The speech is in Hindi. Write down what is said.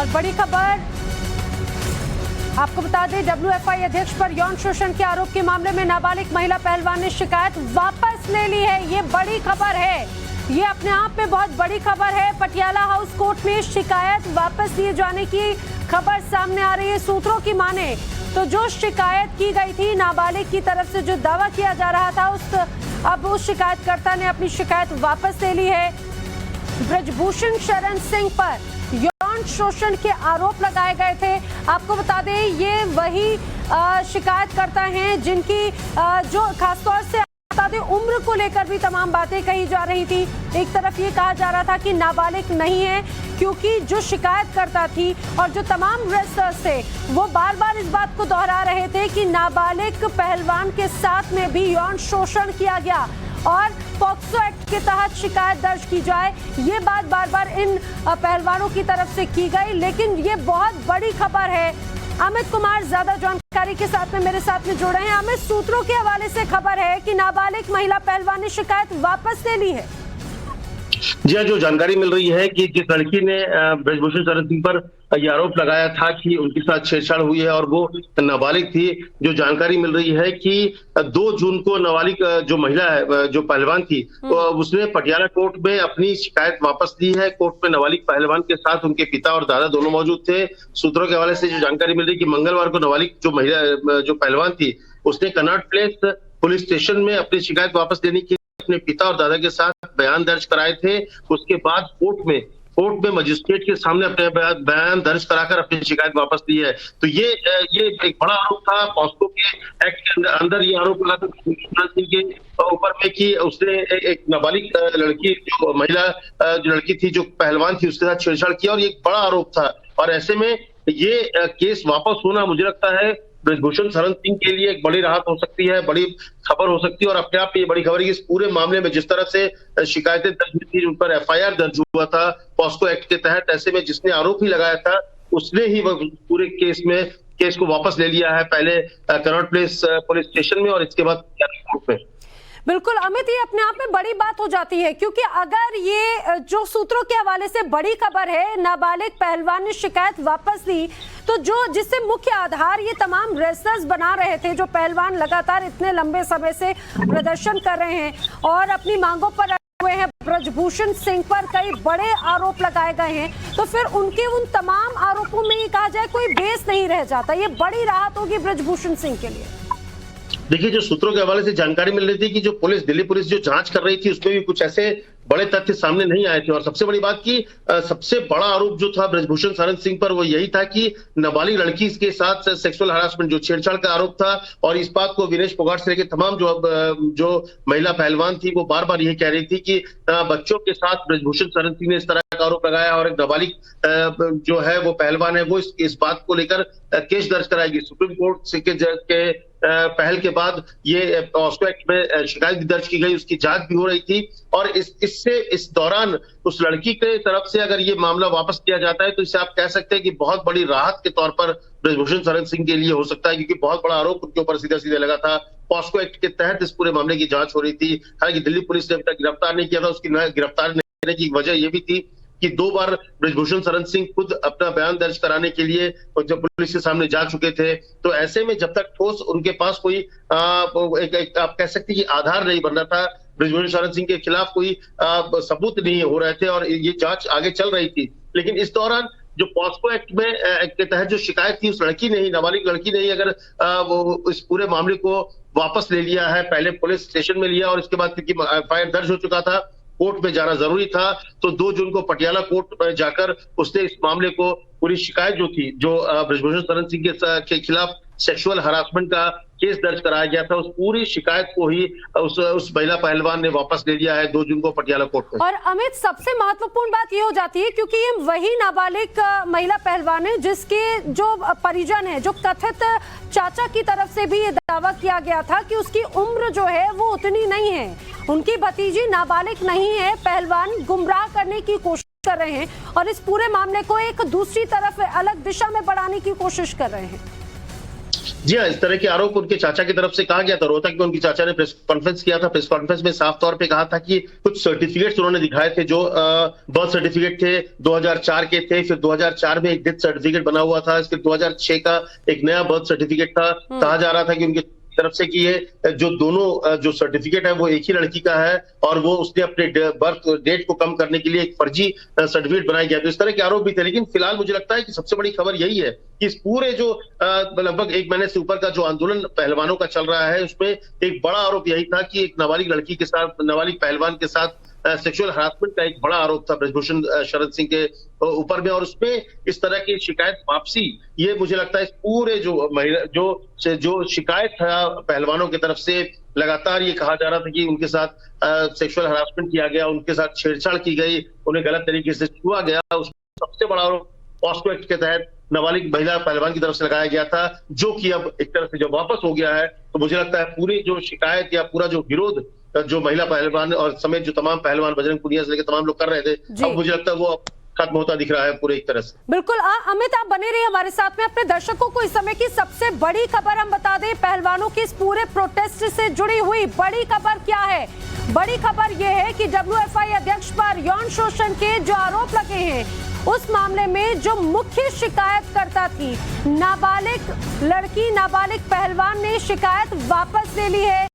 और बड़ी खबर आपको बता दें, WFI अध्यक्ष पर यौन शोषण के आरोप के मामले में नाबालिग महिला पहलवान ने शिकायत वापस ले ली है। ये बड़ी खबर है, ये अपने आप में बहुत बड़ी खबर है। पटियाला हाउस कोर्ट में शिकायत वापस लिए जाने की खबर सामने आ रही है। सूत्रों की माने तो जो शिकायत की गई थी नाबालिग की तरफ से, जो दावा किया जा रहा था, अब उस शिकायतकर्ता ने अपनी शिकायत वापस ले ली है। ब्रजभूषण शरण सिंह पर यौन शोषण के आरोप लगाए गए थे। आपको बता दें, ये वही शिकायतकर्ता हैं जिनकी जो खासतौर से बता दें उम्र को लेकर भी तमाम बातें कही जा रही थी। एक तरफ ये कहा जा रहा था कि नाबालिग नहीं है, क्योंकि जो शिकायतकर्ता थी और जो तमाम रेसलर्स थे वो बार बार इस बात को दोहरा रहे थे कि नाबालिग पहलवान के साथ में भी यौन शोषण किया गया और पॉक्सो एक्ट के तहत शिकायत दर्ज की जाए। ये बात बार बार इन पहलवानों की तरफ से की गई, लेकिन ये बहुत बड़ी खबर है। अमित कुमार ज्यादा जानकारी के साथ में मेरे साथ में जुड़े हैं। अमित, सूत्रों के हवाले से खबर है कि नाबालिग महिला पहलवान ने शिकायत वापस ले ली है। जी हाँ, जो जानकारी मिल रही है कि जिस लड़की ने ब्रजभूषण शरण सिंह पर यह आरोप लगाया था कि उनके साथ छेड़छाड़ हुई है और वो नाबालिग थी, जो जानकारी मिल रही है कि 2 जून को नाबालिग जो महिला है, जो पहलवान थी, उसने पटियाला कोर्ट में अपनी शिकायत वापस ली है। कोर्ट में नाबालिग पहलवान के साथ उनके पिता और दादा दोनों मौजूद थे। सूत्रों के हवाले से जो जानकारी मिल रही है कि मंगलवार को नाबालिग जो महिला जो पहलवान थी, उसने कनॉट प्लेस पुलिस स्टेशन में अपनी शिकायत वापस लेने की अपने पिता और दादा के साथ बयान दर्ज कराए थे। उसके बाद कोर्ट में मजिस्ट्रेट के सामने अपने बयान दर्ज कराकर अपनी शिकायत वापस ली है। तो ये एक बड़ा आरोप था। पॉस्को के एक्ट के अंदर ये आरोप लगा था सिंह के ऊपर में कि उसने एक नाबालिग लड़की, जो महिला जो लड़की थी, जो पहलवान थी, उसके साथ छेड़छाड़ किया और ये एक बड़ा आरोप था। और ऐसे में ये केस वापस होना मुझे लगता है ब्रजभूषण शरण सिंह के लिए एक बड़ी राहत हो सकती है, बड़ी खबर हो सकती है। और अपने आप में ये बड़ी खबर है कि इस पूरे मामले में जिस तरह से शिकायतें दर्ज हुई थी, उन पर FIR दर्ज हुआ था पॉस्को एक्ट के तहत, ऐसे में जिसने आरोप ही लगाया था उसने ही पूरे केस को वापस ले लिया है, पहले कनॉट प्लेस पुलिस स्टेशन में और इसके बाद कोर्ट में। बिल्कुल अमित, ये अपने आप में बड़ी बात हो जाती है, क्योंकि अगर ये जो सूत्रों के हवाले से बड़ी खबर है, नाबालिग पहलवान ने शिकायत वापस ली, तो जो जिससे मुख्य आधार ये तमाम रेसलर्स बना रहे थे, जो पहलवान लगातार इतने लंबे समय से प्रदर्शन कर रहे हैं और अपनी मांगों पर हुए हैं, ब्रजभूषण सिंह पर कई बड़े आरोप लगाए गए हैं, तो फिर उनके उन तमाम आरोपों में ये कहा जाए कोई बेस नहीं रह जाता। ये बड़ी राहत होगी ब्रजभूषण सिंह के लिए। देखिए, जो सूत्रों के हवाले से जानकारी मिल रही थी कि जो दिल्ली पुलिस जो जांच कर रही थी, उसमें भी कुछ ऐसे बड़े तथ्य सामने नहीं आए थे। और सबसे बड़ी बात की सबसे बड़ा आरोप जो था ब्रजभूषण शरण सिंह पर, वो यही था कि नाबालिग लड़की के साथ सेक्सुअल हरासमेंट, जो छेड़छाड़ का आरोप था। और इस बात को विनेश फोगाट से लेकर तमाम जो महिला पहलवान थी, वो बार बार यही कह रही थी कि बच्चों के साथ ब्रजभूषण शरण सिंह ने इस तरह का आरोप लगाया और एक नाबालिग जो है वो पहलवान है, वो इस बात को लेकर केस दर्ज कराएगी। सुप्रीम कोर्ट के पहल के बाद ये पॉस्को एक्ट में शिकायत भी दर्ज की गई, उसकी जांच भी हो रही थी। और इस दौरान उस लड़की के तरफ से अगर ये मामला वापस किया जाता है, तो इसे आप कह सकते हैं कि बहुत बड़ी राहत के तौर पर ब्रजभूषण शरण सिंह के लिए हो सकता है, क्योंकि बहुत बड़ा आरोप उनके ऊपर सीधा सीधे लगा था। पॉस्को एक्ट के तहत इस पूरे मामले की जांच हो रही थी। हालांकि दिल्ली पुलिस ने अभी तक गिरफ्तार नहीं किया था। उसकी गिरफ्तार नहीं करने की वजह यह भी थी कि 2 बार ब्रजभूषण शरण सिंह खुद अपना बयान दर्ज कराने के लिए जब पुलिस के सामने जा चुके थे। तो ऐसे में जब तक ठोस उनके पास कोई आप कह सकते हैं कि आधार नहीं बन रहा था, ब्रजभूषण शरण सिंह के खिलाफ कोई सबूत नहीं हो रहे थे और ये जांच आगे चल रही थी। लेकिन इस दौरान जो पॉस्को एक्ट में के तहत जो शिकायत थी, उस लड़की ने ही, नाबालिग लड़की ने ही अगर वो इस पूरे मामले को वापस ले लिया है, पहले पुलिस स्टेशन में लिया और इसके बाद क्योंकि FIR दर्ज हो चुका था, कोर्ट में जाना जरूरी था, तो 2 जून को पटियाला कोर्ट में जाकर उसने इस मामले को, पूरी शिकायत जो थी, जो ब्रजभूषण शरण सिंह के खिलाफ सेक्सुअल हरासमेंट का केस दर्ज कराया गया था, उस पूरी शिकायत को ही उस महिला पहलवान ने वापस ले लिया है 2 जून को पटियाला कोर्ट में। और अमित, सबसे महत्वपूर्ण बात ये हो जाती है, क्योंकि ये वही नाबालिग महिला पहलवान है जिसके जो परिजन है, जो कथित चाचा की तरफ से भी ये दावा किया गया था कि उसकी उम्र जो है वो उतनी नहीं है, उनकी भतीजी नाबालिग नहीं है। पहलवान गुमराह करने की कोशिश कर रहे हैं और इस पूरे मामले को एक दूसरी तरफ अलग दिशा में बढ़ाने की कोशिश कर रहे हैं। जी हाँ, इस तरह के आरोप उनके चाचा की तरफ से कहा गया था। रोहतक में उनकी चाचा ने प्रेस कॉन्फ्रेंस किया था। प्रेस कॉन्फ्रेंस में साफ तौर पे कहा था कि कुछ सर्टिफिकेट्स उन्होंने दिखाए थे जो बर्थ सर्टिफिकेट थे 2004 के थे, फिर 2004 में एक डेथ सर्टिफिकेट बना हुआ था, फिर 2006 का एक नया बर्थ सर्टिफिकेट था। कहा जा रहा था कि उनके तरफ से कि ये जो दोनों जो सर्टिफिकेट है वो एक ही लड़की का है और वो उसने अपने बर्थ डेट को कम करने के लिए एक फर्जी सर्टिफिकेट बनाया गया। तो इस तरह के आरोप भी थे, लेकिन फिलहाल मुझे लगता है कि सबसे बड़ी खबर यही है कि इस पूरे जो लगभग 1 महीने से ऊपर का जो आंदोलन पहलवानों का चल रहा है उसमें एक बड़ा आरोप यही था कि एक नाबालिग लड़की के साथ, नाबालिग पहलवान के साथ सेक्सुअल हरासमेंट का एक बड़ा आरोप था ब्रजभूषण शरण सिंह के ऊपर में, और उसमें इस तरह की शिकायत वापसी, ये मुझे लगता है इस पूरे जो महिला जो शिकायत था पहलवानों की तरफ से, लगातार ये कहा जा रहा था कि उनके साथ सेक्सुअल हरासमेंट किया गया, उनके साथ छेड़छाड़ की गई, उन्हें गलत तरीके से छुआ गया, उसमें सबसे बड़ा आरोप पॉस्को एक्ट के तहत नाबालिग महिला पहलवान की तरफ से लगाया गया था, जो कि अब एक तरह से जब वापस हो गया है तो मुझे लगता है पूरी जो शिकायत या पूरा जो विरोध जो महिला पहलवान और समेत जो तमाम पहलवान बजरंग पुनिया से लेकर तमाम लोग कर रहे थे, अब मुझे लगता है वो खत्म होता दिख रहा है पूरे एक तरह से। बिल्कुल। अमित, आप बने रहिए हमारे साथ में। अपने दर्शकों को इस समय की सबसे बड़ी खबर हम बता दें, पहलवानों की इस पूरे प्रोटेस्ट से जुड़ी हुई बड़ी खबर क्या है। बड़ी खबर यह है कि WFI अध्यक्ष पर यौन शोषण के जो आरोप लगे हैं, उस मामले में जो मुख्य शिकायतकर्ता थी नाबालिग लड़की, नाबालिग पहलवान ने शिकायत वापस ले ली है।